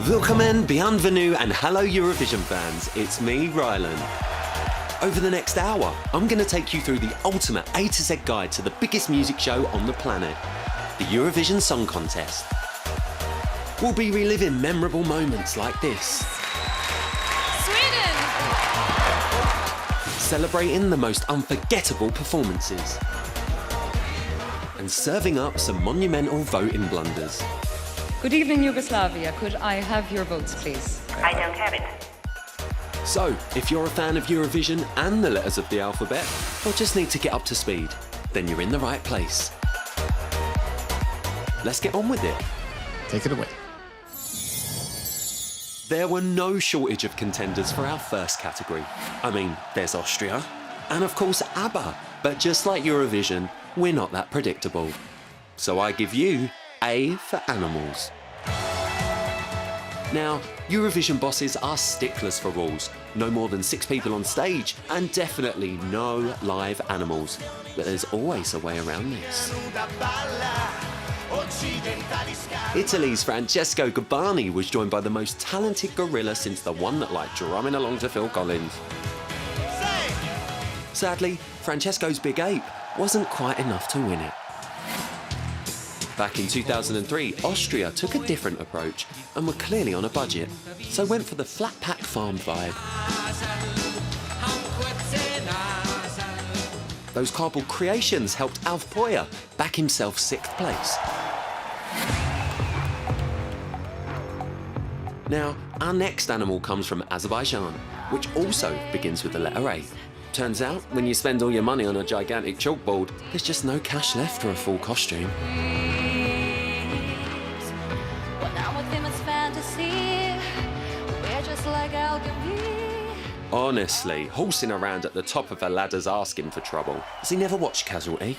Willkommen, bienvenue and hello Eurovision fans, it's me, Rylan. Over the next hour, I'm going to take you through the ultimate A to Z guide to the biggest music show on the planet, the Eurovision Song Contest. We'll be reliving memorable moments like this. Sweden! Celebrating the most unforgettable performances. And serving up some monumental voting blunders. Good evening, Yugoslavia. Could I have your votes, please? I don't have it. So, if you're a fan of Eurovision and the letters of the alphabet, or just need to get up to speed, then you're in the right place. Let's get on with it. Take it away. There were no shortage of contenders for our first category. I mean, there's Austria, and of course ABBA. But just like Eurovision, we're not that predictable. So I give you A for Animals. Now, Eurovision bosses are sticklers for rules. No more than 6 people on stage, and definitely no live animals. But there's always a way around this. Italy's Francesco Gabbani was joined by the most talented gorilla since the one that liked drumming along to Phil Collins. Sadly, Francesco's Big Ape wasn't quite enough to win it. Back in 2003, Austria took a different approach and were clearly on a budget, so went for the flat pack farm vibe. Those cardboard creations helped Alf Poyer back himself 6th place. Now, our next animal comes from Azerbaijan, which also begins with the letter A. Turns out, when you spend all your money on a gigantic chalkboard, there's just no cash left for a full costume. Honestly, horsing around at the top of a ladder's asking for trouble. Has he never watched Casualty?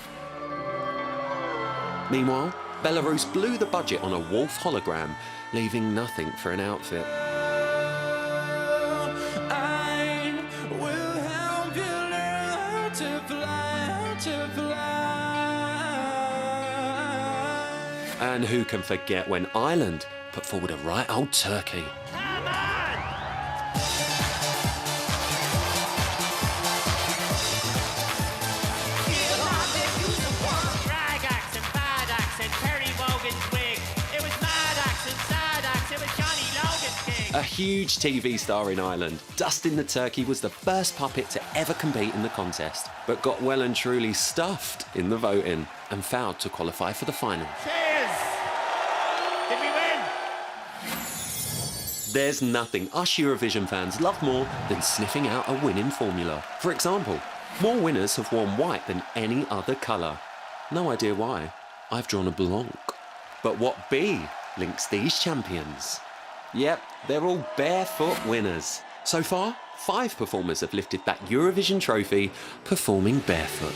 Meanwhile, Belarus blew the budget on a wolf hologram, leaving nothing for an outfit. And who can forget when Ireland put forward a right old turkey? A huge TV star in Ireland, Dustin the Turkey was the first puppet to ever compete in the contest, but got well and truly stuffed in the voting and failed to qualify for the final. Cheers! Did we win? There's nothing us Eurovision fans love more than sniffing out a winning formula. For example, more winners have worn white than any other colour. No idea why. I've drawn a blanc. But what B links these champions? Yep, they're all barefoot winners. So far, 5 performers have lifted that Eurovision trophy performing barefoot.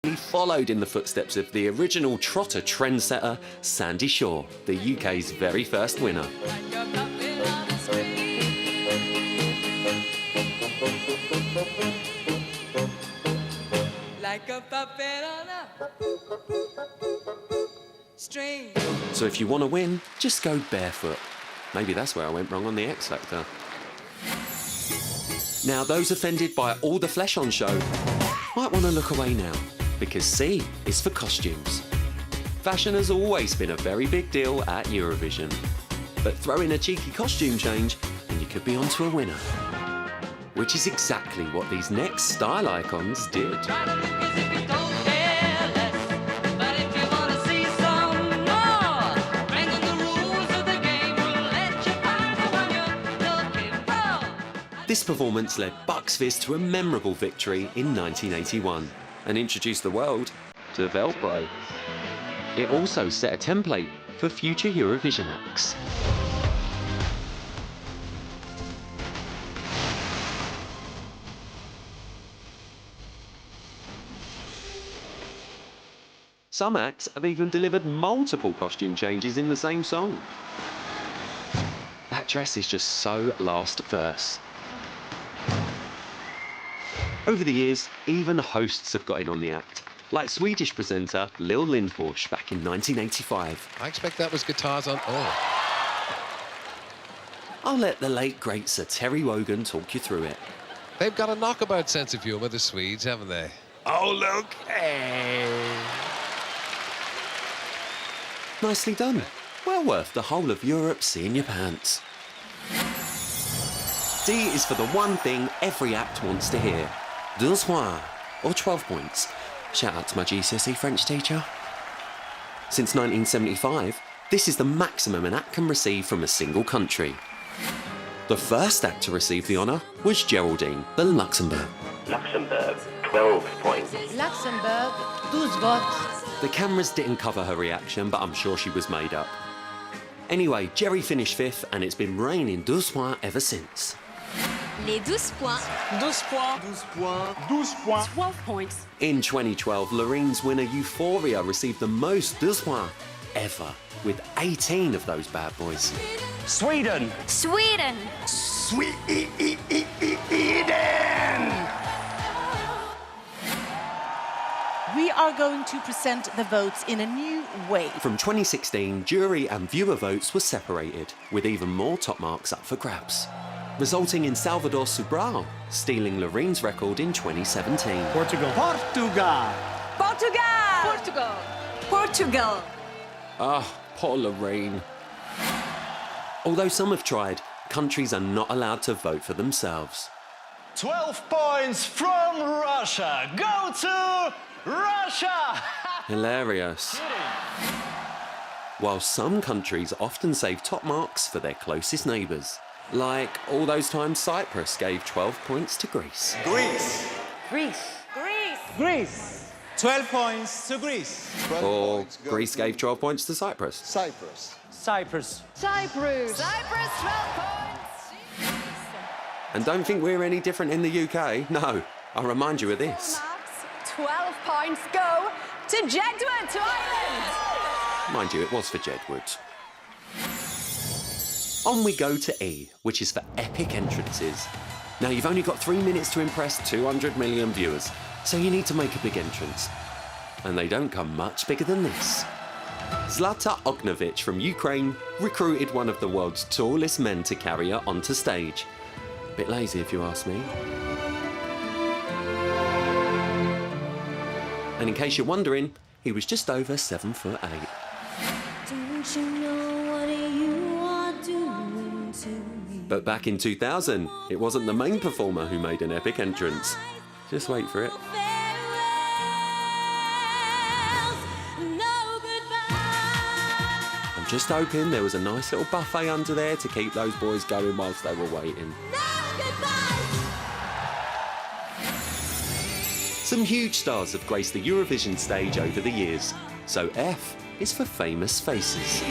He followed in the footsteps of the original trotter trendsetter, Sandy Shaw, the UK's very first winner. Like a puppet on a string. So if you want to win, just go barefoot. Maybe that's where I went wrong on the X Factor. Now, those offended by all the flesh on show might want to look away now, because C is for costumes. Fashion has always been a very big deal at Eurovision. But throw in a cheeky costume change and you could be onto a winner. Which is exactly what these next style icons did. Try to look as if you don't care less. But if you want to see some more, bringing the rules of the game will let you find the one you're looking for. This performance led Bucks Fizz to a memorable victory in 1981 and introduced the world to Velcro. It also set a template for future Eurovision acts. Some acts have even delivered multiple costume changes in the same song. That dress is just so last verse. Over the years, even hosts have got in on the act, like Swedish presenter Lil Lindfors back in 1985. I expect that was guitars on. Oh, I'll let the late great Sir Terry Wogan talk you through it. they've got a knockabout sense of humour, the Swedes, haven't they? Oh, look. Nicely done. Well worth the whole of Europe seeing your pants. D is for the one thing every act wants to hear. 12 points, or 12 points. Shout out to my GCSE French teacher. Since 1975, this is the maximum an act can receive from a single country. The first act to receive the honour was Geraldine, the Luxembourg. Luxembourg, 12 points. Luxembourg, 12 votes. The cameras didn't cover her reaction, but I'm sure she was made up. Anyway, Jerry finished 5th, and it's been raining 12 points ever since. Les 12 points. 12 points. 12 points. 12 points. 12 points. In 2012, Lorene's winner Euphoria received the most 12 points ever, with 18 of those bad boys. Sweden. Sweden. We are going to present the votes in a new way. From 2016, jury and viewer votes were separated, with even more top marks up for grabs, resulting in Salvador Sobral stealing Lorene's record in 2017. Portugal. Portugal. Portugal. Portugal. Ah, poor Lorene. Although some have tried, countries are not allowed to vote for themselves. 12 points from Russia. Go to Russia! Hilarious. While some countries often save top marks for their closest neighbours, like all those times Cyprus gave 12 points to Greece. Greece. Greece. Greece. Greece. 12 points to Greece. Or Greece gave 12 points to Cyprus. Cyprus. Cyprus. Cyprus, 12 points. And don't think we're any different in the UK. No, I'll remind you of this. 12 points go to Jedward, to Ireland. Mind you, it was for Jedward. On we go to E, which is for epic entrances. Now, you've only got 3 minutes to impress 200 million viewers, so you need to make a big entrance. And they don't come much bigger than this. Zlata Ognovich from Ukraine recruited one of the world's tallest men to carry her onto stage. Bit lazy if you ask me. And in case you're wondering, he was just over 7'8". Don't you know what you are doing to me? But back in 2000, it wasn't the main performer who made an epic entrance. Just wait for it. I'm just hoping there was a nice little buffet under there to keep those boys going whilst they were waiting. Some huge stars have graced the Eurovision stage over the years, so F is for famous faces.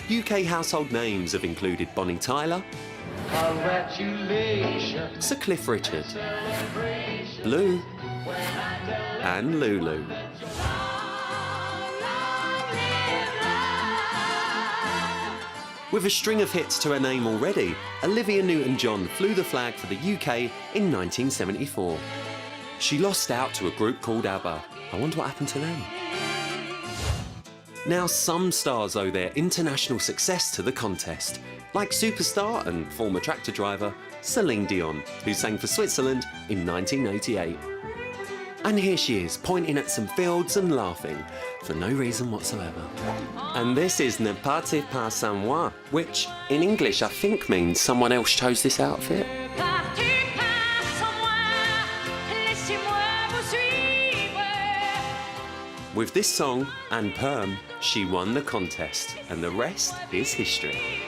UK household names have included Bonnie Tyler, Sir Cliff Richard, Blue, and Lulu. With a string of hits to her name already, Olivia Newton-John flew the flag for the UK in 1974. She lost out to a group called ABBA. I wonder what happened to them. Now, some stars owe their international success to the contest, like superstar and former tractor driver Celine Dion, who sang for Switzerland in 1988. And here she is, pointing at some fields and laughing, for no reason whatsoever. And this is Ne partez pas sans moi, which in English I think means someone else chose this outfit. With this song and Perm, she won the contest, and the rest is history.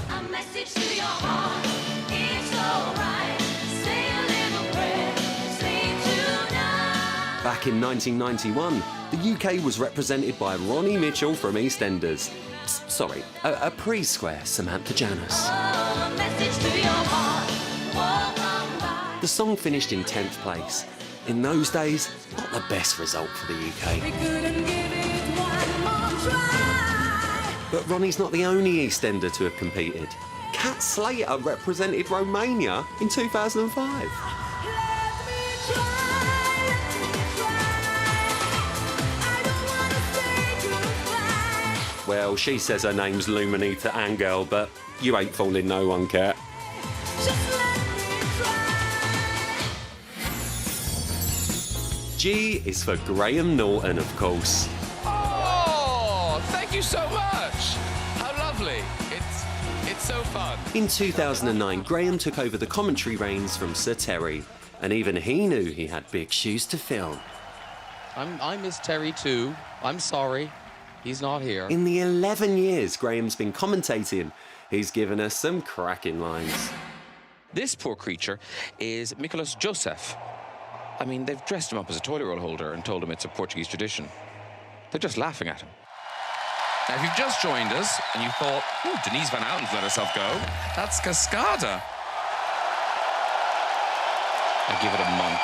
A message to your heart. It's alright. Say a little prayer. Sleep tonight. Back in 1991, the UK was represented by Ronnie Mitchell from EastEnders. Sorry, a pre-square Samantha Janus. A message to your heart. Walk on by. The song finished in 10th place. In those days, not the best result for the UK. We couldn't give it one more try. But Ronnie's not the only EastEnder to have competed. Kat Slater represented Romania in 2005. Let me try. I don't wanna say goodbye. Well, she says her name's Luminita Angel, but you ain't fooling no one, Kat. Just let me try. G is for Graham Norton, of course. Oh, thank you so much. How lovely. It's so fun. In 2009, Graham took over the commentary reins from Sir Terry, and even he knew he had big shoes to fill. I miss Terry too. I'm sorry. He's not here. In the 11 years Graham's been commentating, he's given us some cracking lines. This poor creature is Nicholas Joseph. I mean, they've dressed him up as a toilet roll holder and told him it's a Portuguese tradition. They're just laughing at him. Now, if you've just joined us and you thought, oh, Denise Van Outen's let herself go, that's Cascada. I give it a month.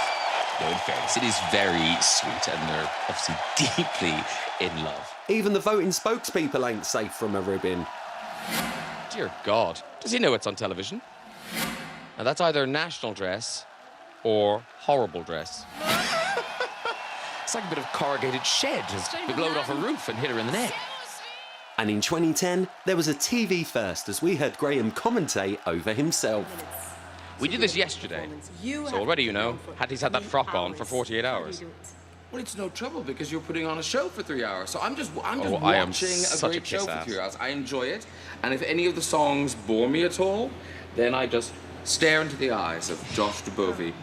No, in fairness, it is very sweet and they're obviously deeply in love. Even the voting spokespeople ain't safe from a ribbon. Dear God, does he know it's on television? Now, that's either national dress or horrible dress. It's like a bit of corrugated shed has been blown off a roof and hit her in the neck. And in 2010, there was a TV first as we heard Graham commentate over himself. We did this yesterday, so already you know, Hattie's had that frock on for 48 hours. Well, it's no trouble because you're putting on a show for 3 hours. So I'm just I am watching a such a great show for kiss-ass. 3 hours. I enjoy it. And if any of the songs bore me at all, then I just stare into the eyes of Josh DeBovie.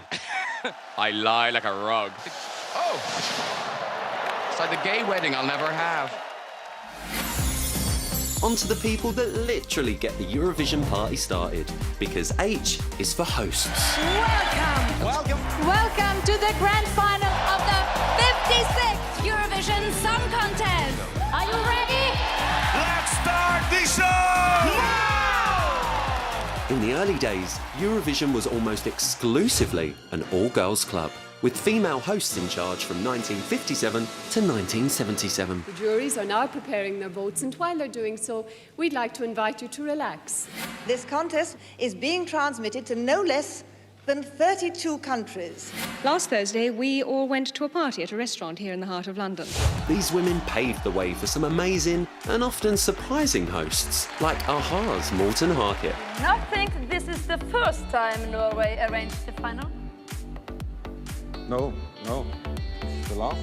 I lie like a rug. Oh! It's like the gay wedding I'll never have. On to the people that literally get the Eurovision party started, because H is for hosts. Welcome to the grand final of the 56th Eurovision Song Contest. Are you ready? Let's start the show! In the early days, Eurovision was almost exclusively an all-girls club, with female hosts in charge from 1957 to 1977. The juries are now preparing their votes, and while they're doing so, we'd like to invite you to relax. This contest is being transmitted to no less than 32 countries. Last Thursday, we all went to a party at a restaurant here in the heart of London. These women paved the way for some amazing and often surprising hosts, like a-ha's Morten Harket. I think this is the first time Norway arranged the final. No. The last?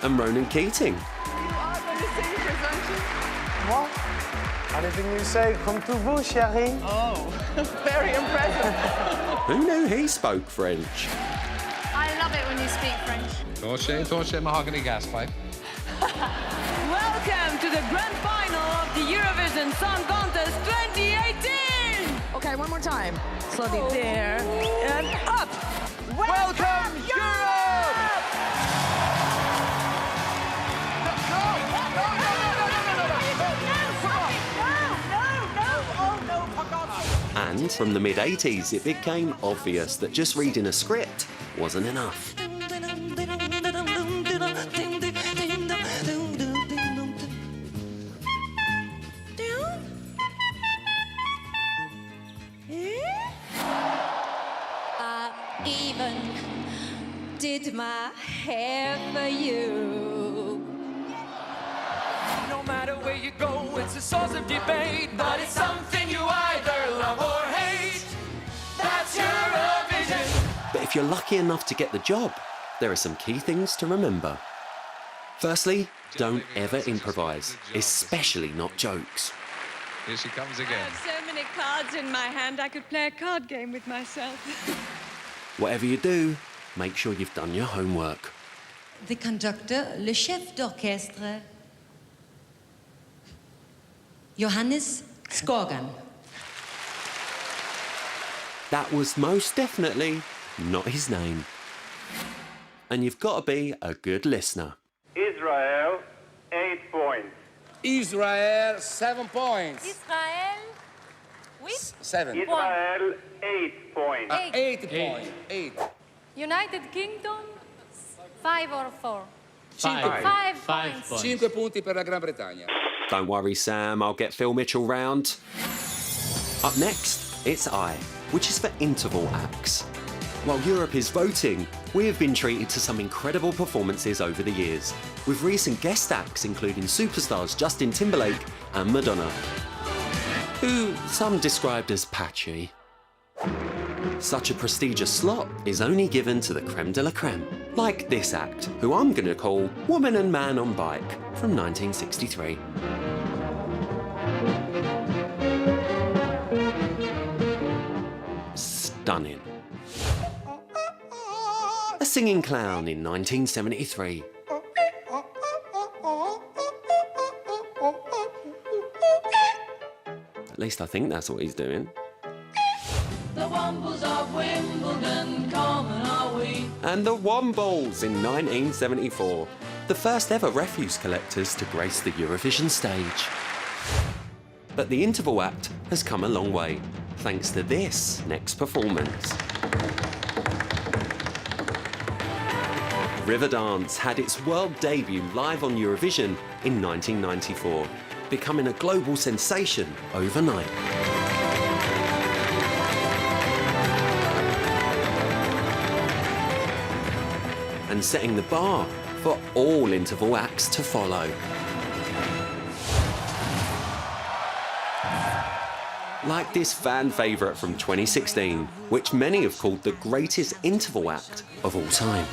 And Ronan Keating. What? Anything you say, come to vous, chérie. Oh, very impressive. Who knew he spoke French? I love it when you speak French. Torche, mahogany gas pipe. Welcome to the grand final of the Eurovision Song Contest 2018. Okay, one more time. Slowly there and up. Welcome, Europe! And from the mid-80s, it became obvious that just reading a script wasn't enough. Even did my hair for you. No matter where you go, it's a source of debate, but it's something you either love or hate. That's Eurovision. But if if you're lucky enough to get the job, there are some key things to remember. Firstly, don't ever improvise, especially not jokes. Here she comes I again. have so many cards in my hand, I could play a card game with myself. Whatever you do, make sure you've done your homework. The conductor, le chef d'orchestre, Johannes Skogan. That was most definitely not his name. And you've got to be a good listener. Israel, 8 points. Israel, 7 points. Israel with 7. Israel, 8 points. 8 points. 8. United Kingdom 5 or 4. 5 points. 5 punti per la Gran Bretagna. Don't worry, Sam, I'll get Phil Mitchell round. Up next, it's I, which is for interval acts. While Europe is voting, we have been treated to some incredible performances over the years, with recent guest acts including superstars Justin Timberlake and Madonna, who some described as patchy. Such a prestigious slot is only given to the creme de la creme, like this act, who I'm going to call Woman and Man on Bike from 1963. Stunning. A Singing Clown in 1973. At least I think that's what he's doing. The Wombles of Wimbledon, coming are we. And the Wombles in 1974, the first ever refuse collectors to grace the Eurovision stage. But the interval act has come a long way, thanks to this next performance. Riverdance had its world debut live on Eurovision in 1994, becoming a global sensation overnight. And setting the bar for all interval acts to follow. Like this fan favourite from 2016, which many have called the greatest interval act of all time.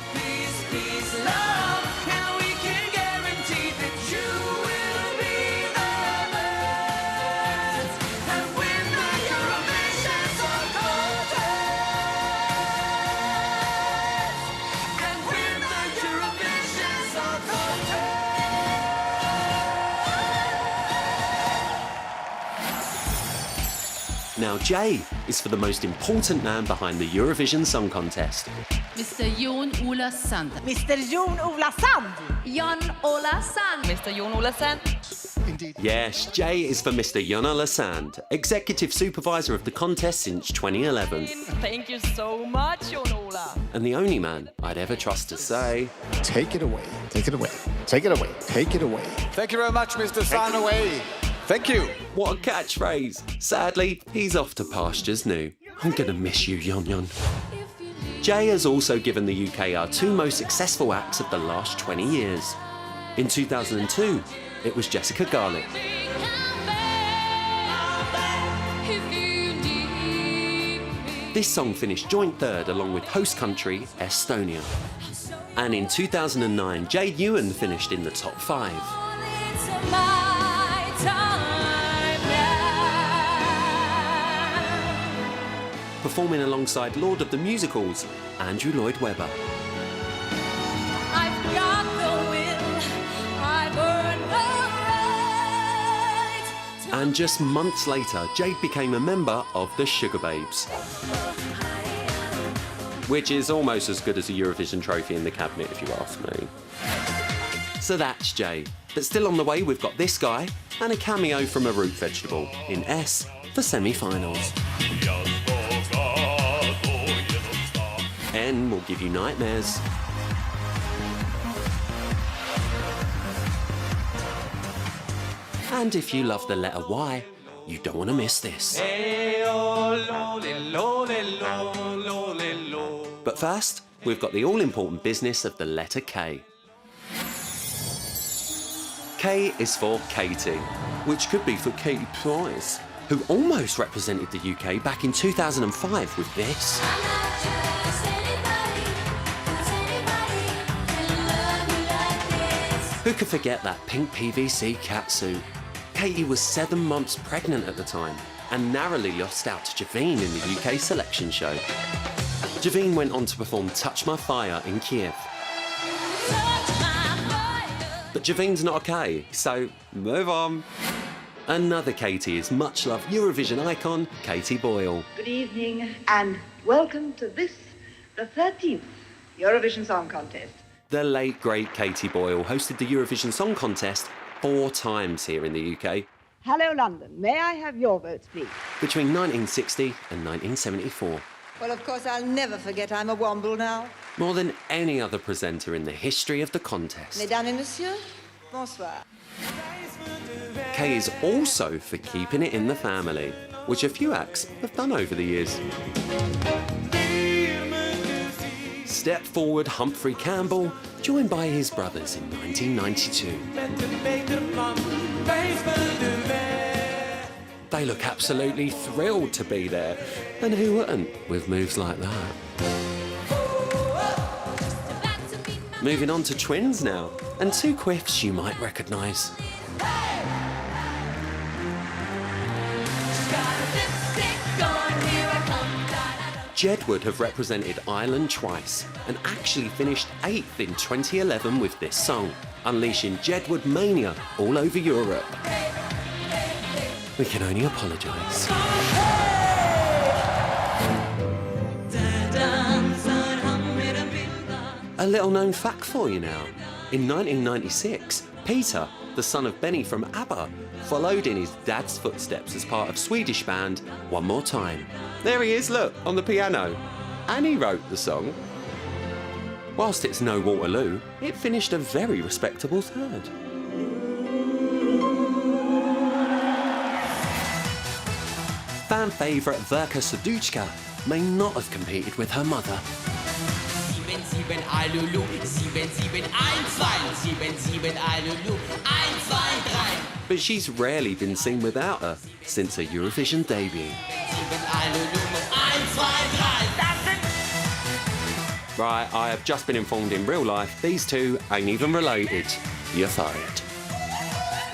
Now J is for the most important man behind the Eurovision Song Contest. Mr. Jon Ola Sand. Mr. Jon Ola Sand. Jon Ola Sand. Mr. Jon Ola Sand. Yes, J is for Mr. Jon Ola Sand, executive supervisor of the contest since 2011. Thank you so much, Jon Ola. And the only man I'd ever trust to say, Take it away. Take it away. Take it away. Take it away. Thank you very much, Mr. Sand. Away. Thank you. what a catchphrase. Sadly, he's off to pastures new. I'm gonna miss you, Yon Yon. Jay has also given the UK our two most successful acts of the last 20 years. In 2002, it was Jessica Garlick. This song finished joint third along with host country Estonia. And in 2009, Jade Ewan finished in the top 5. Performing alongside Lord of the Musicals, Andrew Lloyd Webber. I've got the will, I've earned the right. And just months later, Jade became a member of the Sugar Babes, which is almost as good as a Eurovision trophy in the cabinet, if you ask me. So that's Jade. But still on the way, we've got this guy and a cameo from a root vegetable in S for semi-finals. N will give you nightmares. And if you love the letter Y, you don't want to miss this. But first, we've got the all-important business of the letter K. K is for Katie, which could be for Katie Price, who almost represented the UK back in 2005 with this. Who could forget that pink PVC catsuit? Katie was 7 months pregnant at the time and narrowly lost out to Javine in the UK selection show. Javine went on to perform Touch My Fire in Kiev. But Javine's not okay, so move on. Another Katie is much-loved Eurovision icon, Katie Boyle. Good evening and welcome to this, the 13th Eurovision Song Contest. The late, great Katie Boyle hosted the Eurovision Song Contest 4 times here in the UK. Hello, London. May I have your votes, please? Between 1960 and 1974. Well, of course, I'll never forget I'm a Womble now. More than any other presenter in the history of the contest. Mesdames et messieurs, bonsoir. Kay is also for keeping it in the family, which a few acts have done over the years. Step forward Humphrey Campbell, joined by his brothers in 1992. They look absolutely thrilled to be there, and who wouldn't with moves like that? Moving on to twins now, and 2 quiffs you might recognise. Jedward have represented Ireland twice and actually finished 8th in 2011 with this song, unleashing Jedward mania all over Europe. We can only apologise. A little known fact for you now. In 1996, Peter, the son of Benny from ABBA, followed in his dad's footsteps as part of Swedish band One More Time. There he is, look, on the piano. And he wrote the song. Whilst it's no Waterloo, it finished a very respectable 3rd. Fan favourite Verka Serduchka may not have competed with her mother. But she's rarely been seen without her since her Eurovision debut. Right, I have just been informed in real life these two ain't even related. You're fired.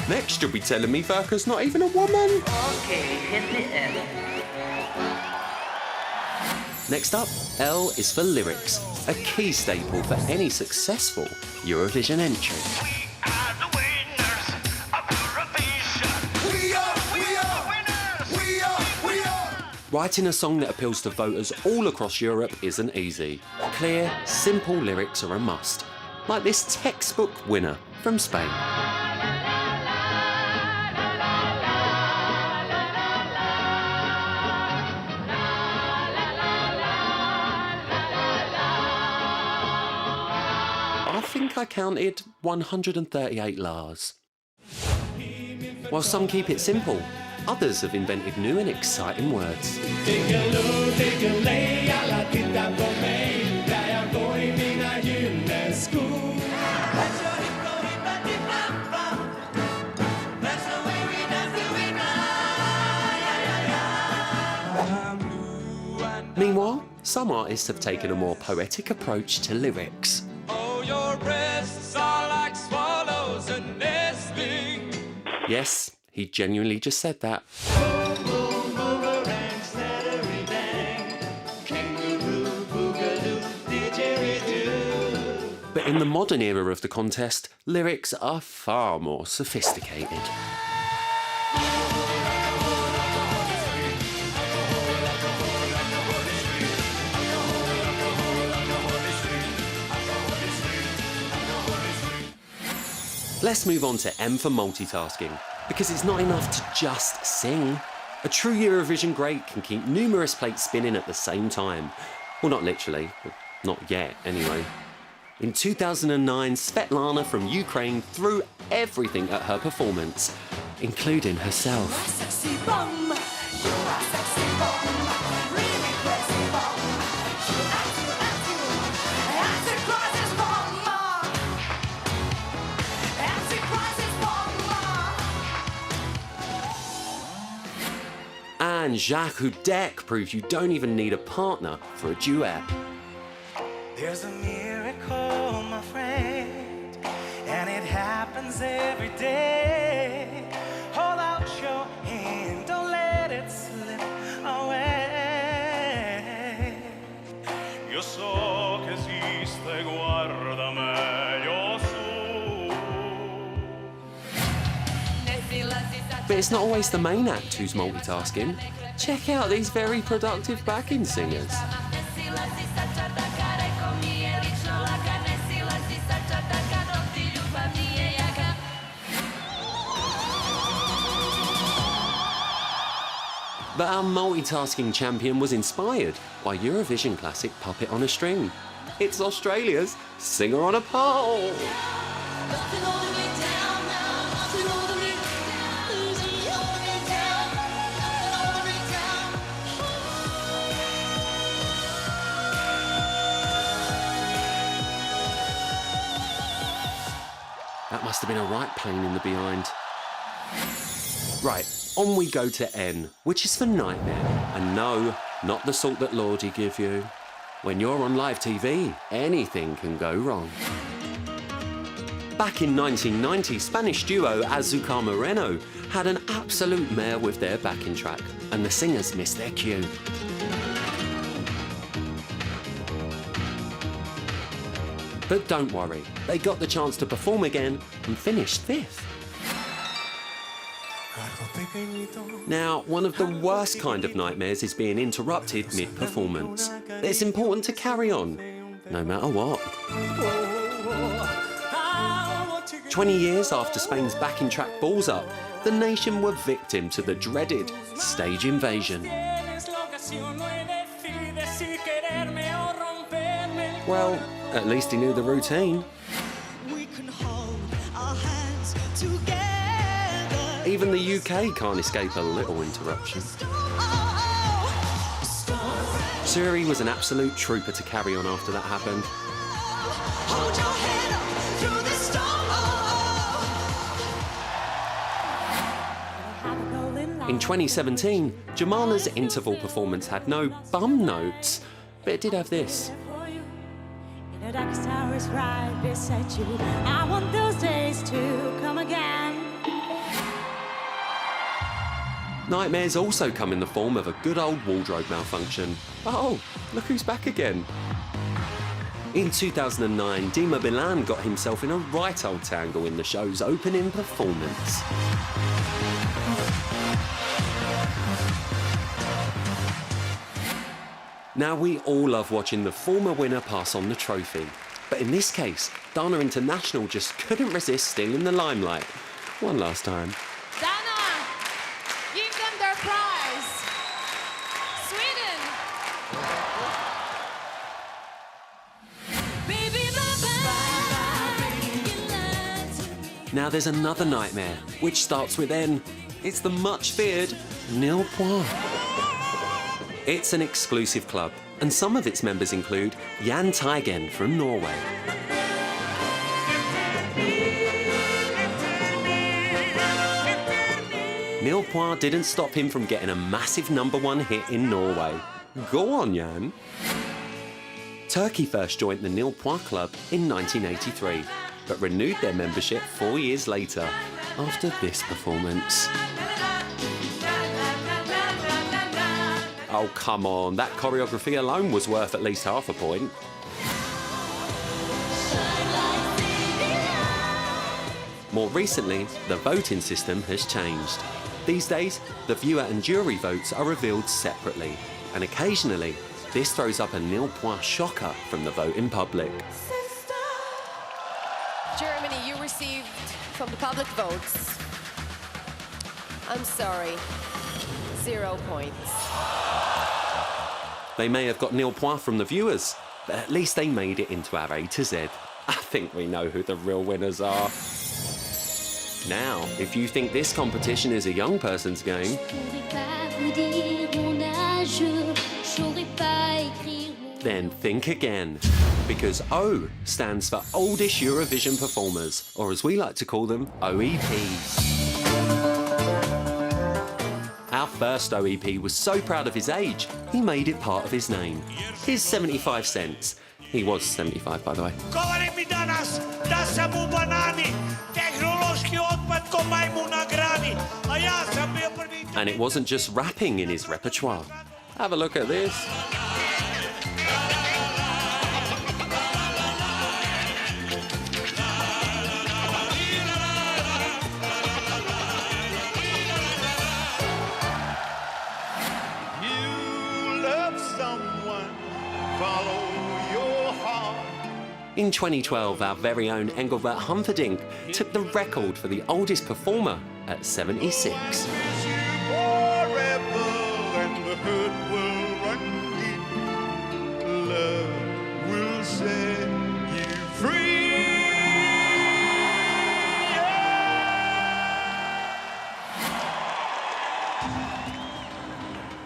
Next you'll be telling me Verka's not even a woman. Okay, hit the end. Next up, L is for lyrics, a key staple for any successful Eurovision entry. Writing a song that appeals to voters all across Europe isn't easy. Clear, simple lyrics are a must, like this textbook winner from Spain. I think I counted 138 Lars. While some keep it simple, others have invented new and exciting words. Meanwhile, some artists have taken a more poetic approach to lyrics. Oh, your breasts are like swallows and nesting. Yes, he genuinely just said that. But in the modern era of the contest, lyrics are far more sophisticated. Let's move on to M for multitasking, because it's not enough to just sing. A true Eurovision great can keep numerous plates spinning at the same time. Well, not literally, but not yet anyway. In 2009, Svetlana from Ukraine threw everything at her performance, including herself. And Jacques Houdek proves you don't even need a partner for a duet. There's a miracle, my friend, and it happened happens every day. Hold out your hand, don't let it slip away. Io so che esiste, guarda meglio su. But it's not always the main act who's multitasking. Check out these very productive backing singers. But our multitasking champion was inspired by Eurovision classic Puppet on a String. It's Australia's Singer on a Pole. That must have been a right pain in the behind. Right, on we go to N, which is for Nightmare. And no, not the salt that Lordy give you. When you're on live TV, anything can go wrong. Back in 1990, Spanish duo Azúcar Moreno had an absolute mare with their backing track, and the singers missed their cue. But don't worry, they got the chance to perform again and finished 5th. Now, one of the worst kind of nightmares is being interrupted mid-performance. It's important to carry on, no matter what. 20 years after Spain's backing track Balls Up, the nation were victim to the dreaded stage invasion. Well, at least he knew the routine. Even the UK can't escape a little interruption. Suri was an absolute trooper to carry on after that happened. In 2017, Jamala's interval performance had no bum notes, but it did have this. The darkest hours right beside you. I want those days to come again. Nightmares also come in the form of a good old wardrobe malfunction. Oh, look who's back again. In 2009, Dima Bilan got himself in a right old tangle in the show's opening performance. Now, we all love watching the former winner pass on the trophy. But in this case, Dana International just couldn't resist stealing the limelight. One last time. Dana, give them their prize. Sweden. Now there's another nightmare, which starts with N. It's the much feared Nil Point. It's an exclusive club, and some of its members include Jan Teigen from Norway. Nil Point didn't stop him from getting a massive #1 hit in Norway. Go on, Jan. Turkey first joined the Nil Point Club in 1983, but renewed their membership 4 years later, after this performance. Oh, come on, that choreography alone was worth at least half a point. More recently, the voting system has changed. These days, the viewer and jury votes are revealed separately, and occasionally, this throws up a Nil Point shocker from the voting public. Germany, you received from the public votes. I'm sorry, 0 points. They may have got Nil Point from the viewers, but at least they made it into our A to Z. I think we know who the real winners are. Now, if you think this competition is a young person's game, then think again. Because O stands for Oldish Eurovision Performers, or as we like to call them, OEPs. Our first OEP was so proud of his age, he made it part of his name. Here's 75 cents. He was 75, by the way. And it wasn't just rapping in his repertoire. Have a look at this. In 2012, our very own Engelbert Humperdinck took the record for the oldest performer at 76.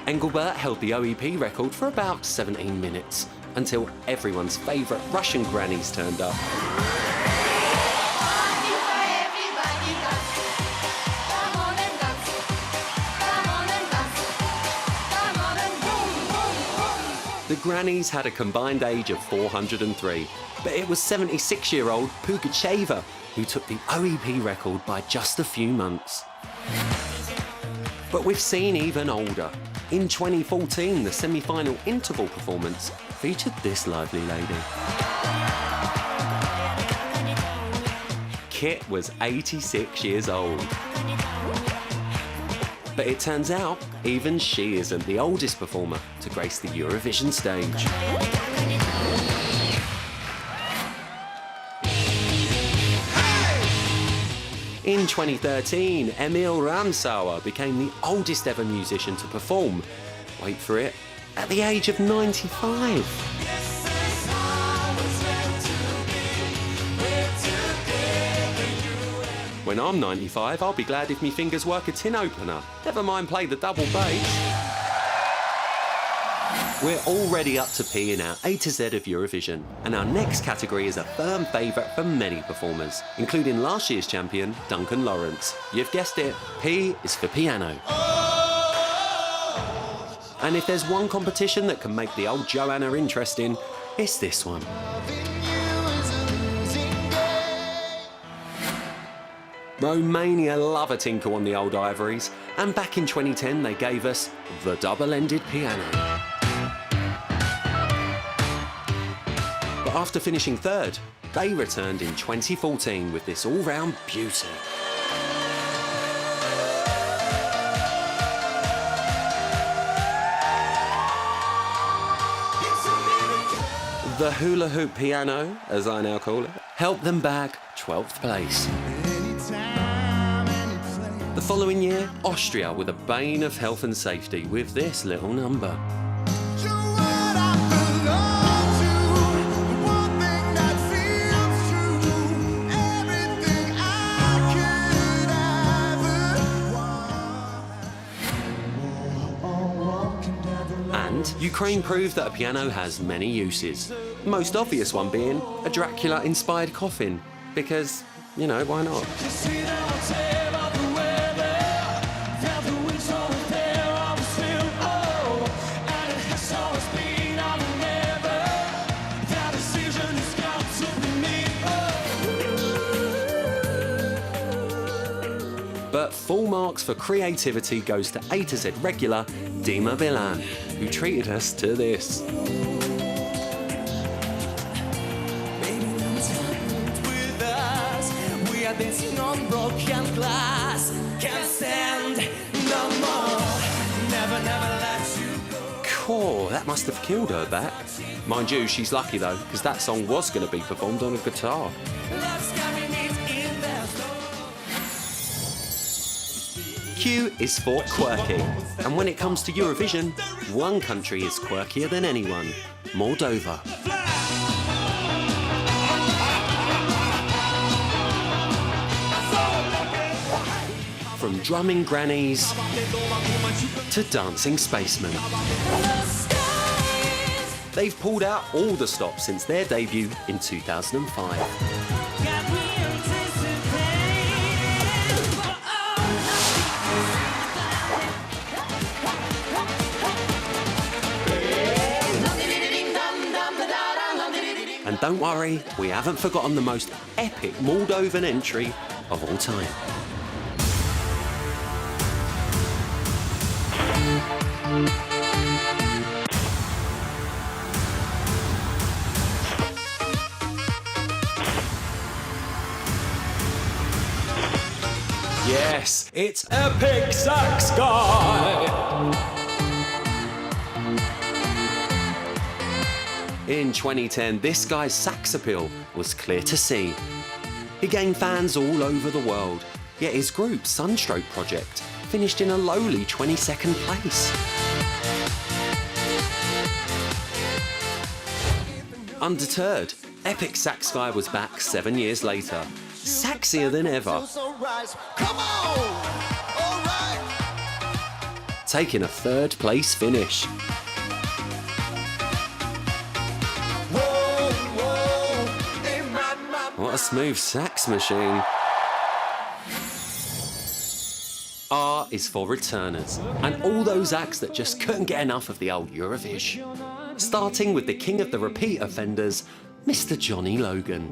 Engelbert held the OEP record for about 17 minutes, until everyone's favourite Russian grannies turned up. The grannies had a combined age of 403, but it was 76-year-old Pugacheva who took the OEP record by just a few months. But we've seen even older. In 2014, the semi-final interval performance featured this lively lady. Kit was 86 years old. But it turns out, even she isn't the oldest performer to grace the Eurovision stage. In 2013, Emil Ramsauer became the oldest ever musician to perform, wait for it, at the age of 95. When I'm 95, I'll be glad if me fingers work a tin opener. Never mind play the double bass. We're already up to P in our A to Z of Eurovision, and our next category is a firm favourite for many performers, including last year's champion, Duncan Lawrence. You've guessed it, P is for piano. And if there's one competition that can make the old Joanna interesting, it's this one. Romania love a tinkle on the old ivories, and back in 2010 they gave us the double-ended piano. But after finishing third, they returned in 2014 with this all-round beauty. The hula hoop piano, as I now call it, helped them bag 12th place. The following year, Austria were the bane of health and safety with this little number. And Ukraine proved that a piano has many uses. The most obvious one being a Dracula-inspired coffin, because, you know, why not? But full marks for creativity goes to A to Z regular Dima Bilan, who treated us to this. Cool, that must have killed her back. Mind you, she's lucky though, because that song was going to be performed on a guitar. Q is for quirky, and when it comes to Eurovision, one country is quirkier than anyone, Moldova. From drumming grannies to dancing spacemen. They've pulled out all the stops since their debut in 2005. And don't worry, we haven't forgotten the most epic Moldovan entry of all time. Yes, it's Epic Sax Guy! In 2010, this guy's sax appeal was clear to see. He gained fans all over the world, yet his group, Sunstroke Project, finished in a lowly 22nd place. Undeterred, Epic Sax Guy was back 7 years later, saxier than ever, taking a third place finish. What a smooth sax machine. R is for returners, and all those acts that just couldn't get enough of the old Eurovision. Starting with the king of the repeat offenders, Mr. Johnny Logan,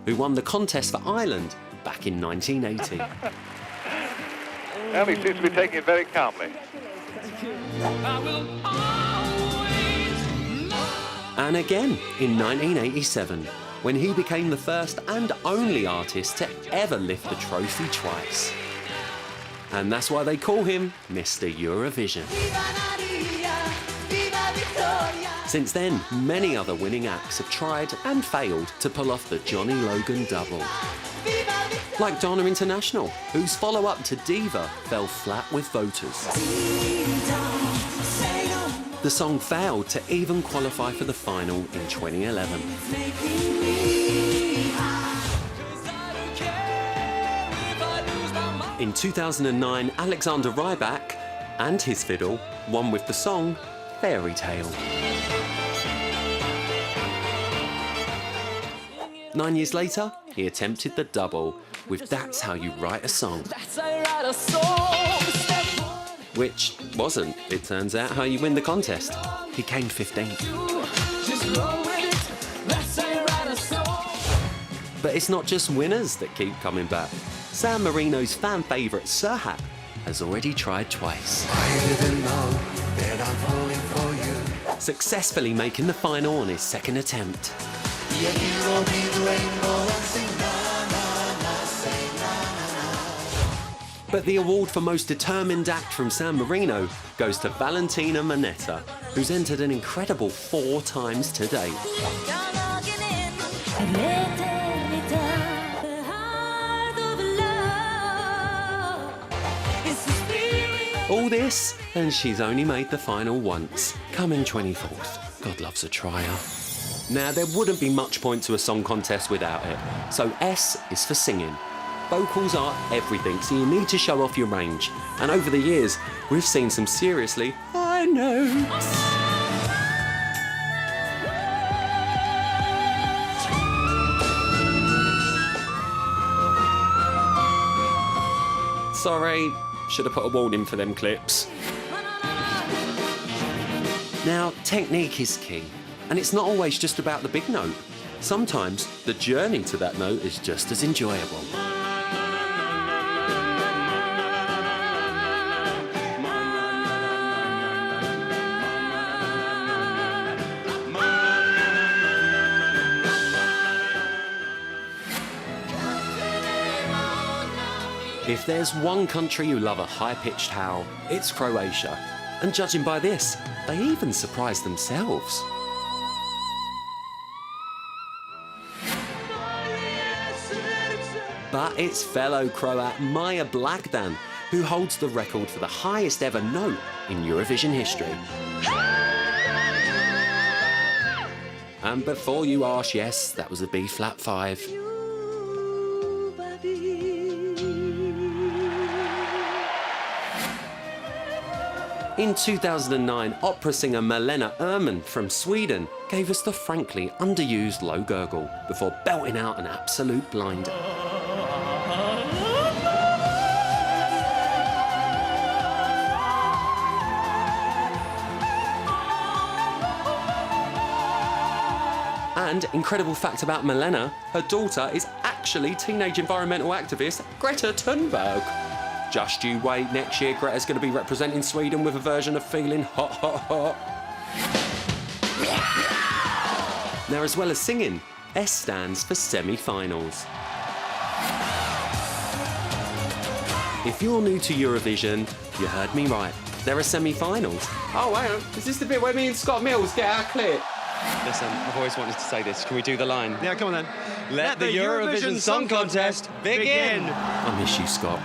who won the contest for Ireland back in 1980. Well, he seems to be taking it very calmly. And again in 1987, when he became the first and only artist to ever lift the trophy twice. And that's why they call him Mr. Eurovision. Since then, many other winning acts have tried and failed to pull off the Johnny Logan double. Like Donna International, whose follow-up to Diva fell flat with voters. The song failed to even qualify for the final in 2011. In 2009, Alexander Rybak and his fiddle won with the song Fairy Tale. 9 years later, he attempted the double with That's How You Write a Song. Which wasn't, it turns out, how you win the contest. He came 15th. But it's not just winners that keep coming back. San Marino's fan favourite Serhat has already tried twice. Successfully making the final on his second attempt. But the award for most determined act from San Marino goes to Valentina Monetta, who's entered an incredible 4 times to date. All this, and she's only made the final once, coming 24th. God loves a trier. Now, there wouldn't be much point to a song contest without it, so S is for singing. Vocals are everything, so you need to show off your range. And over the years, we've seen some seriously high notes. Sorry, should have put a warning for them clips. Now, technique is key, and it's not always just about the big note. Sometimes the journey to that note is just as enjoyable. If there's one country who love a high-pitched howl, it's Croatia. And judging by this, they even surprised themselves. But it's fellow Croat Maja Blagdan who holds the record for the highest ever note in Eurovision history. And before you ask, yes, that was a B-flat 5. In 2009, opera singer Malena Öhrman from Sweden gave us the frankly underused low gurgle before belting out an absolute blinder. And incredible fact about Malena, her daughter is actually teenage environmental activist Greta Thunberg. Just you wait, next year Greta's going to be representing Sweden with a version of Feeling Hot, Hot, Hot. Now, as well as singing, S stands for semi-finals. If you're new to Eurovision, you heard me right. There are semi-finals. Oh, hang on. Is this the bit where me and Scott Mills get our clip? Listen, I've always wanted to say this. Can we do the line? Yeah, come on then. Let the Eurovision Song Contest begin! I miss you, Scott.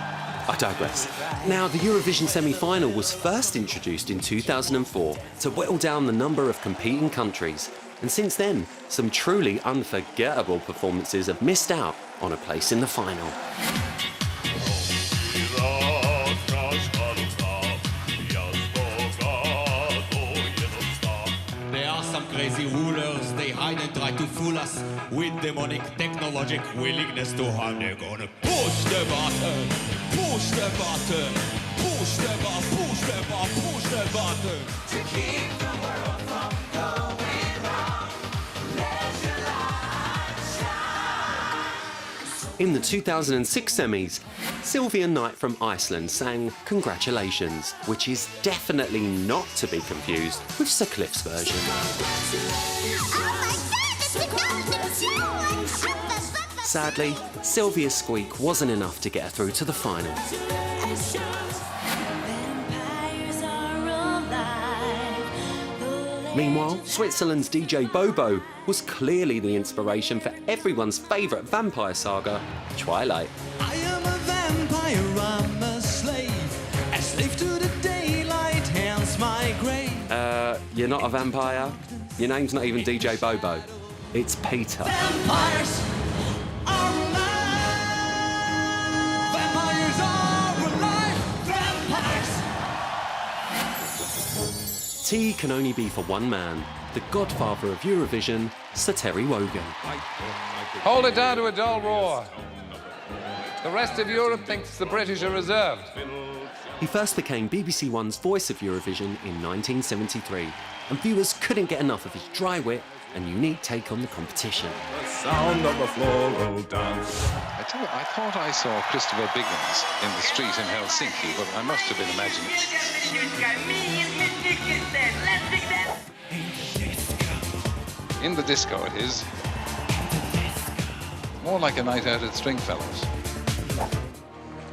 I digress. Now, the Eurovision semi-final was first introduced in 2004 to whittle down the number of competing countries. And since then, some truly unforgettable performances have missed out on a place in the final. There are some crazy rulers, they hide and try to fool us with demonic technologic willingness to harm. They're gonna push the button, push the button, push the button, push the button, push the button. To keep the world from going wrong, let your light shine. In the 2006 semis, Sylvia Knight from Iceland sang Congratulations, which is definitely not to be confused with Sir Cliff's version. Sadly, Sylvia's squeak wasn't enough to get her through to the final. Meanwhile, Switzerland's DJ Bobo was clearly the inspiration for everyone's favourite vampire saga, Twilight. I am a vampire, I'm a slave to the daylight, hence my grave. You're not a vampire? Your name's not even DJ Bobo. It's Peter. Vampires are alive! Vampires are alive! Vampires! T can only be for one man, the godfather of Eurovision, Sir Terry Wogan. Hold it down to a dull roar. The rest of Europe thinks the British are reserved. He first became BBC One's Voice of Eurovision in 1973, and viewers couldn't get enough of his dry wit and unique take on the competition. The sound of the floral dance. I tell you, I thought I saw Christopher Biggins in the street in Helsinki, but I must have been imagining it. In the disco it is. More like a night out at Stringfellows.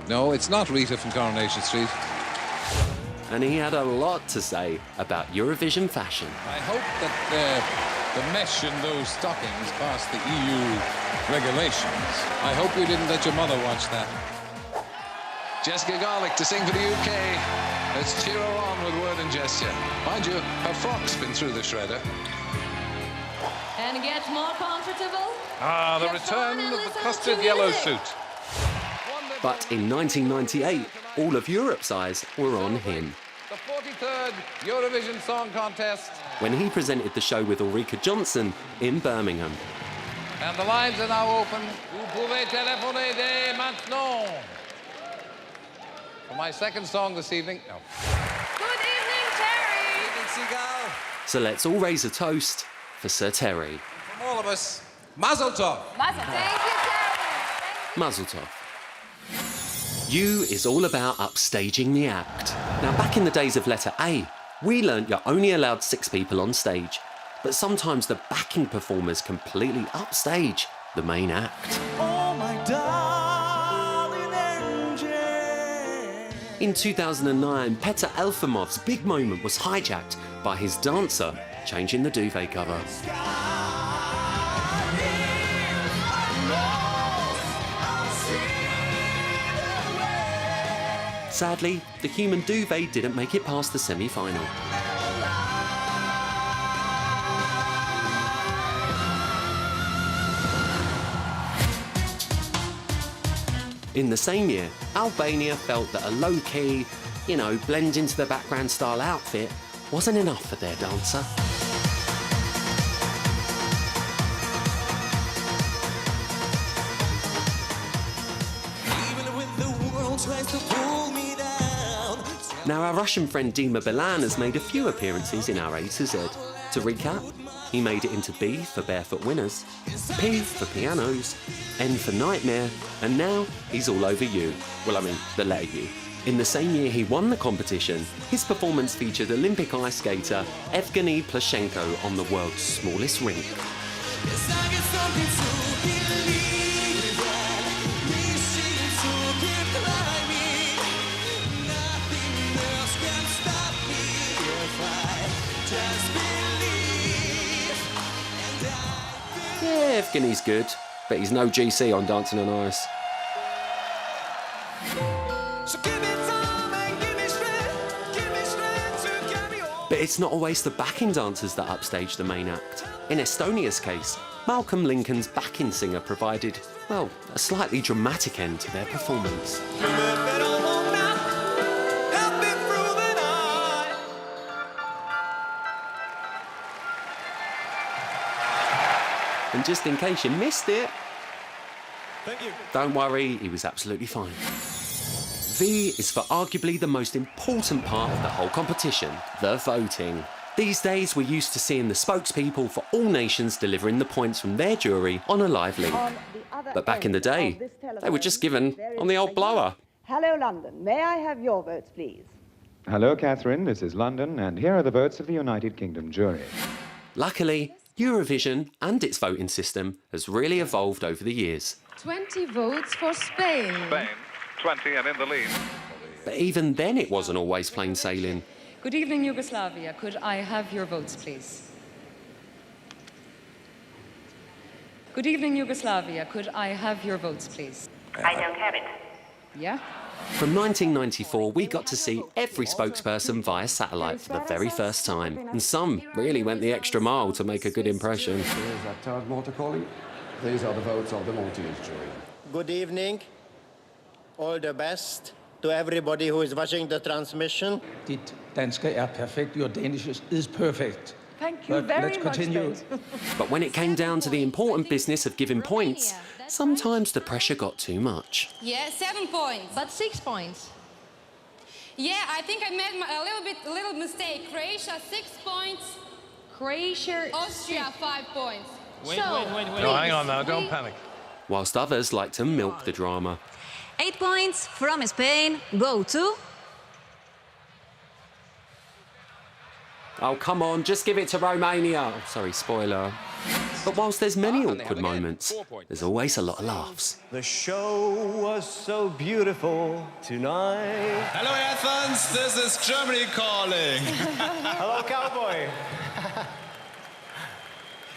No, it's not Rita from Coronation Street. And he had a lot to say about Eurovision fashion. I hope that the mesh in those stockings passed the EU regulations. I hope you didn't let your mother watch that. Jessica Garlick to sing for the UK. Let's cheer her on with word and gesture. Mind you, her frock's been through the shredder. And get more comfortable. Ah, the return of the custard yellow suit. But in 1998, all of Europe's eyes were on him. The 43rd Eurovision Song Contest. When he presented the show with Ulrika Johnson in Birmingham. And the lines are now open. Vous pouvez téléphoner dès maintenant. For my second song this evening. No. Good evening, Terry. Good evening, Seagull. So let's all raise a toast for Sir Terry. From all of us, Mazel Tov. Mazel tov. Thank you, Terry. Mazel tov. You is all about upstaging the act. Now, back in the days of letter A, we learnt you're only allowed 6 people on stage, but sometimes the backing performers completely upstage the main act. Oh, my darling angel. In 2009, Petr Elfimov's big moment was hijacked by his dancer changing the duvet cover. Sadly, the human duvet didn't make it past the semi-final. In the same year, Albania felt that a low-key, blend into the background style outfit wasn't enough for their dancer. Now, our Russian friend Dima Bilan has made a few appearances in our A to Z. To recap, he made it into B for Barefoot Winners, P for Pianos, N for Nightmare, and now he's all over U. Well, I mean, the letter U. In the same year he won the competition, his performance featured Olympic ice skater Evgeny Plushenko on the world's smallest rink. Yeah, Evgeny's good, but he's no GC on Dancing on Ice. But it's not always the backing dancers that upstage the main act. In Estonia's case, Malcolm Lincoln's backing singer provided, well, a slightly dramatic end to their performance. And just in case you missed it, Thank you. don't worry, he was absolutely fine. V is for arguably the most important part of the whole competition, the voting. These days, we're used to seeing the spokespeople for all nations delivering the points from their jury on a live link. But back in the day, they were just given on the old blower. Hello, London. May I have your votes, please? Hello, Catherine. This is London, and here are the votes of the United Kingdom jury. Luckily, Eurovision and its voting system has really evolved over the years. 20 votes for Spain. Spain, 20 and in the lead. But even then, it wasn't always plain sailing. Good evening, Yugoslavia. Could I have your votes, please? Good evening, Yugoslavia. Could I have your votes, please? I don't have it. Yeah? From 1994, we got to see every spokesperson via satellite for the very first time. And some really went the extra mile to make a good impression. Is that Todd Malta calling? These are the votes of the Maltese jury. Good evening. All the best to everybody who is watching the transmission. Dit danske er perfekt. Your Danish is perfect. Thank you But very let's much. continue. But when it came down to the important business of giving points, sometimes the pressure got too much. Yeah, 7 points. But 6 points. Yeah, I think I made a little mistake. Croatia 6 points. Croatia. Austria 5 points. Wait. No, hang on now, don't panic. Whilst others like to milk the drama. 8 points from Spain go to... Oh, come on, just give it to Romania. Sorry, spoiler. But whilst there's many awkward moments, there's always a lot of laughs. The show was so beautiful tonight. Hello, Athens. This is Germany calling. Hello, cowboy.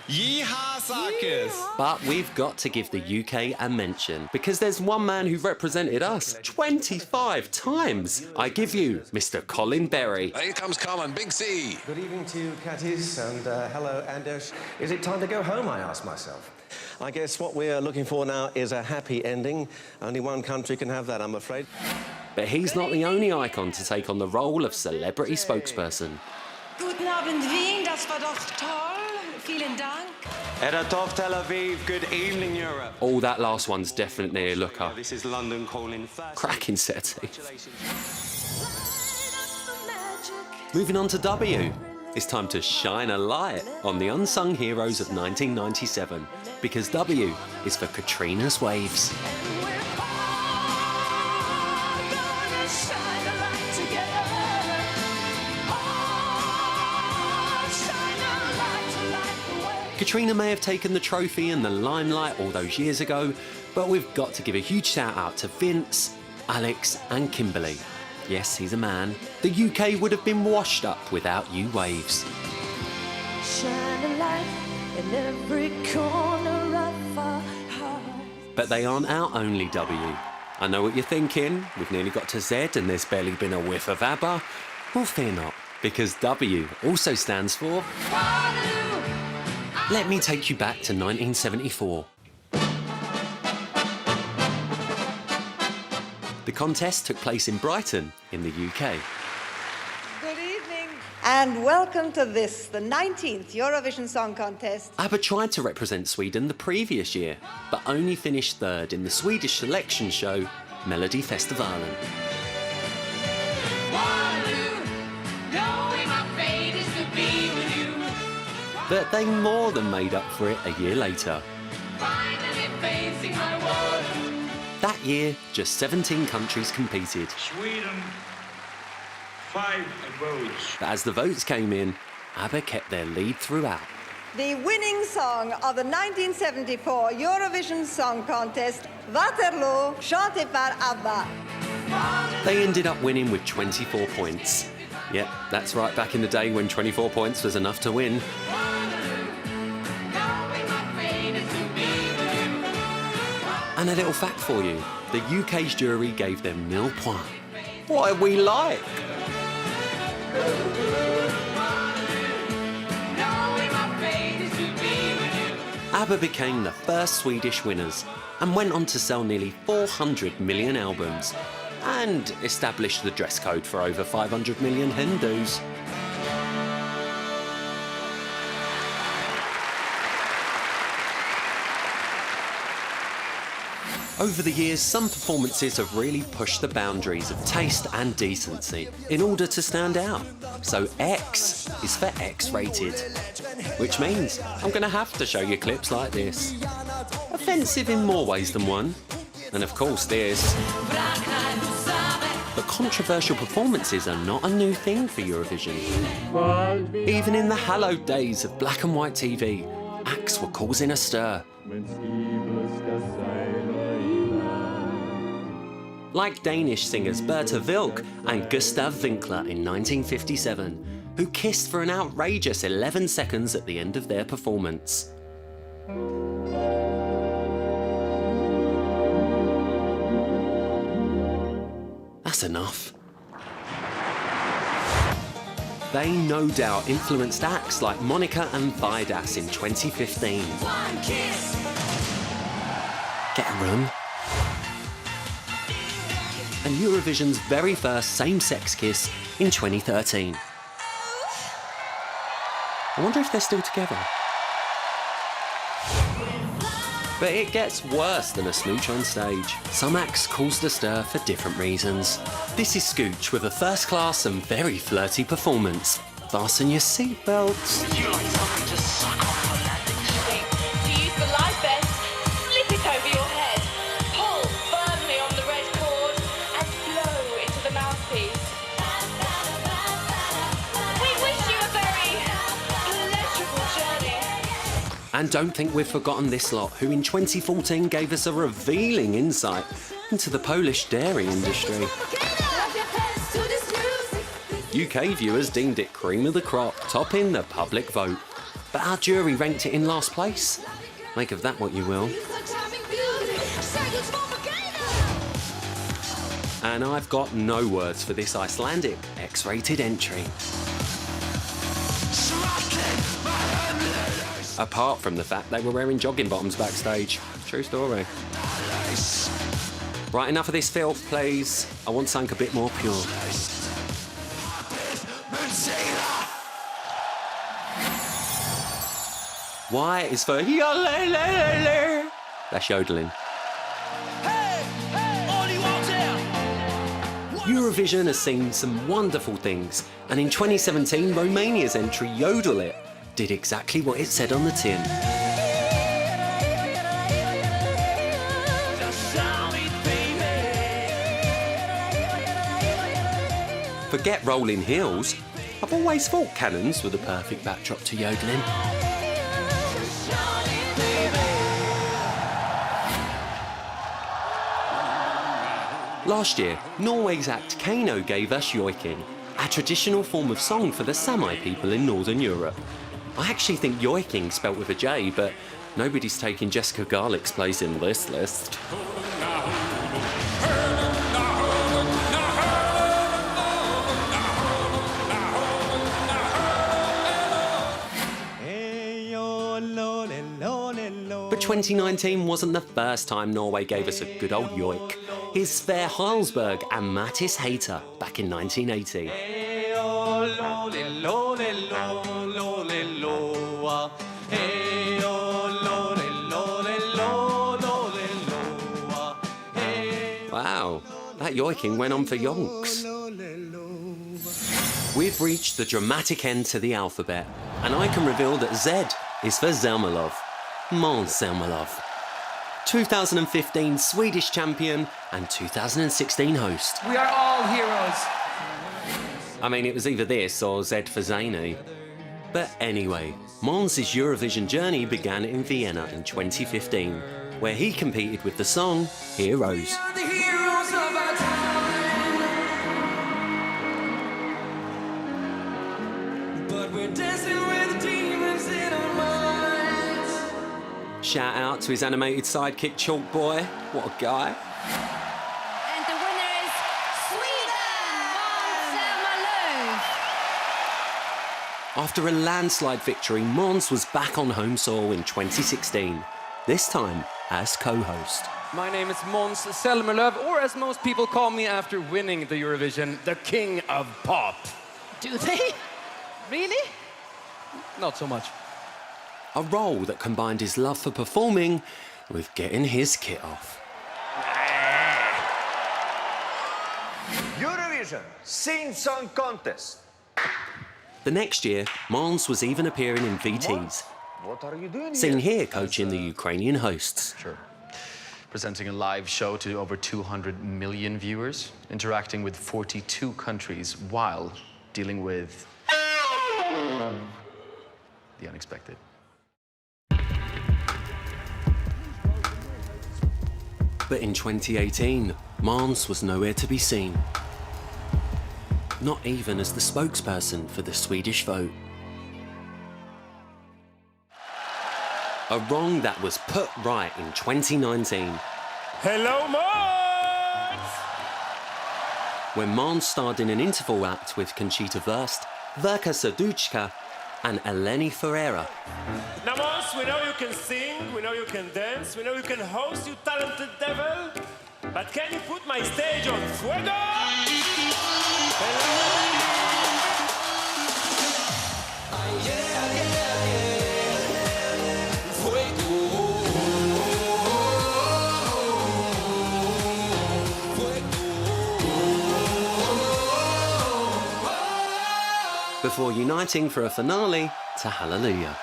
Yeehaw, Sarkis. But we've got to give the UK a mention, because there's one man who represented us 25 times. I give you Mr. Colin Berry. Here comes Colin, Big C. Good evening to you, Katis, and hello, Anders. Is it time to go home, I ask myself. I guess what we're looking for now is a happy ending. Only one country can have that, I'm afraid. But he's not the only icon to take on the role of celebrity spokesperson. Guten Abend, Wien, das war doch toll. Vielen Dank. Edatov Tel Aviv, good evening, Europe. Oh, that last one's definitely a looker. This is London calling first. Cracking set of teeth. Moving on to W. It's time to shine a light on the unsung heroes of 1997, because W is for Katrina's Waves. Katrina may have taken the trophy and the limelight all those years ago, but we've got to give a huge shout out to Vince, Alex and Kimberly. Yes, he's a man. The UK would have been washed up without you waves. Shine a light in every corner of our heart. But they aren't our only W. I know what you're thinking. We've nearly got to Z and there's barely been a whiff of ABBA. Well, fear not, because W also stands for... Let me take you back to 1974. The contest took place in Brighton, in the UK. Good evening. And welcome to this, the 19th Eurovision Song Contest. ABBA tried to represent Sweden the previous year, but only finished third in the Swedish selection show, Melody Festivalen. But they more than made up for it a year later. That year, just 17 countries competed. Sweden, 5 votes. But as the votes came in, ABBA kept their lead throughout. The winning song of the 1974 Eurovision Song Contest, Waterloo, chanté par ABBA. They ended up winning with 24 points. Yep, that's right, back in the day when 24 points was enough to win. And a little fact for you, the UK's jury gave them 0 points. What are we like? ABBA became the first Swedish winners and went on to sell nearly 400 million albums and established the dress code for over 500 million Hindus. Over the years, some performances have really pushed the boundaries of taste and decency in order to stand out. So X is for X-rated, which means I'm going to have to show you clips like this. Offensive in more ways than one. And of course this. But controversial performances are not a new thing for Eurovision. Even in the hallowed days of black and white TV, acts were causing a stir. Like Danish singers Berta Vilk and Gustav Winkler in 1957, who kissed for an outrageous 11 seconds at the end of their performance. That's enough. They no doubt influenced acts like Monica and Vidas in 2015. Get a room. And Eurovision's very first same-sex kiss in 2013. I wonder if they're still together. But it gets worse than a smooch on stage. Some acts caused a stir for different reasons. This is Scooch with a first-class and very flirty performance. Fasten your seatbelts. Would you like something to suck off the landing strip? To use the life vest, slip it over your head, pull firmly on the red cord, and blow into the mouthpiece. We wish you a very pleasurable journey. And don't think we've forgotten this lot, who in 2014 gave us a revealing insight into the Polish dairy industry. UK viewers deemed it cream of the crop, topping the public vote. But our jury ranked it in last place. Make of that what you will. And I've got no words for this Icelandic X-rated entry. Apart from the fact they were wearing jogging bottoms backstage. True story. Right, enough of this filth, please. I want something a bit more pure. Y is for yolele. That's yodeling. Eurovision has seen some wonderful things, and in 2017, Romania's entry, Yodel It, did exactly what it said on the tin. Forget rolling hills. I've always thought cannons were the perfect backdrop to yodeling. Last year, Norway's act Kano gave us joiking, a traditional form of song for the Sami people in Northern Europe. I actually think joiking spelt with a J, but nobody's taking Jessica Garlick's place in this list. But 2019 wasn't the first time Norway gave us a good old yoik. Here's Sverre Heilsberg and Mattis Hater back in 1980. Wow, that yoiking went on for yonks. We've reached the dramatic end to the alphabet, and I can reveal that Z is for Zelmerlov. Mon Zelmerlov. 2015 Swedish champion and 2016 host. We are all heroes. I mean, it was either this or Z for Zany. But anyway, Måns' Eurovision journey began in Vienna in 2015, where he competed with the song Heroes. Shout out to his animated sidekick Chalk Boy. What a guy. And the winner is Sweden, Måns. After a landslide victory, Måns was back on home soil in 2016, this time as co-host. My name is Måns Zelmerlöw, or as most people call me after winning the Eurovision, the King of Pop. Do they? Really? Not so much. A role that combined his love for performing with getting his kit off. Eurovision Sing Song Contest. The next year, Måns was even appearing in VTs. What are you doing Seen here? here coaching the Ukrainian hosts. Sure. Presenting a live show to over 200 million viewers, interacting with 42 countries while dealing with the unexpected. But in 2018, Måns was nowhere to be seen. Not even as the spokesperson for the Swedish vote. A wrong that was put right in 2019. Hello, Måns! When Måns starred in an interval act with Conchita Wurst, Verka Serduchka and Eleni Ferreira. Now, Måns, we know you can sing, we know you can dance, we know you can host, you talented devil. But can you put my stage on fuego? Before uniting for a finale to Hallelujah.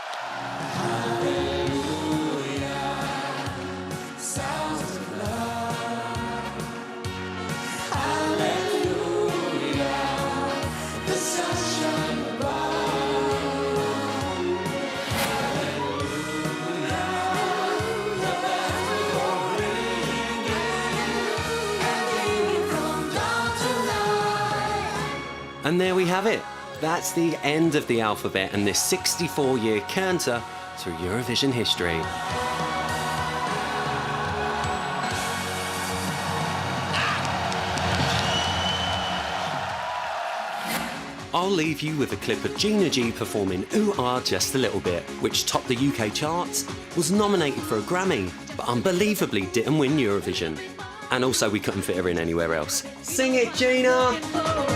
And there we have it. That's the end of the alphabet and this 64-year canter through Eurovision history. I'll leave you with a clip of Gina G performing Ooh Ah Just a Little Bit, which topped the UK charts, was nominated for a Grammy, but unbelievably didn't win Eurovision. And also we couldn't fit her in anywhere else. Sing it, Gina!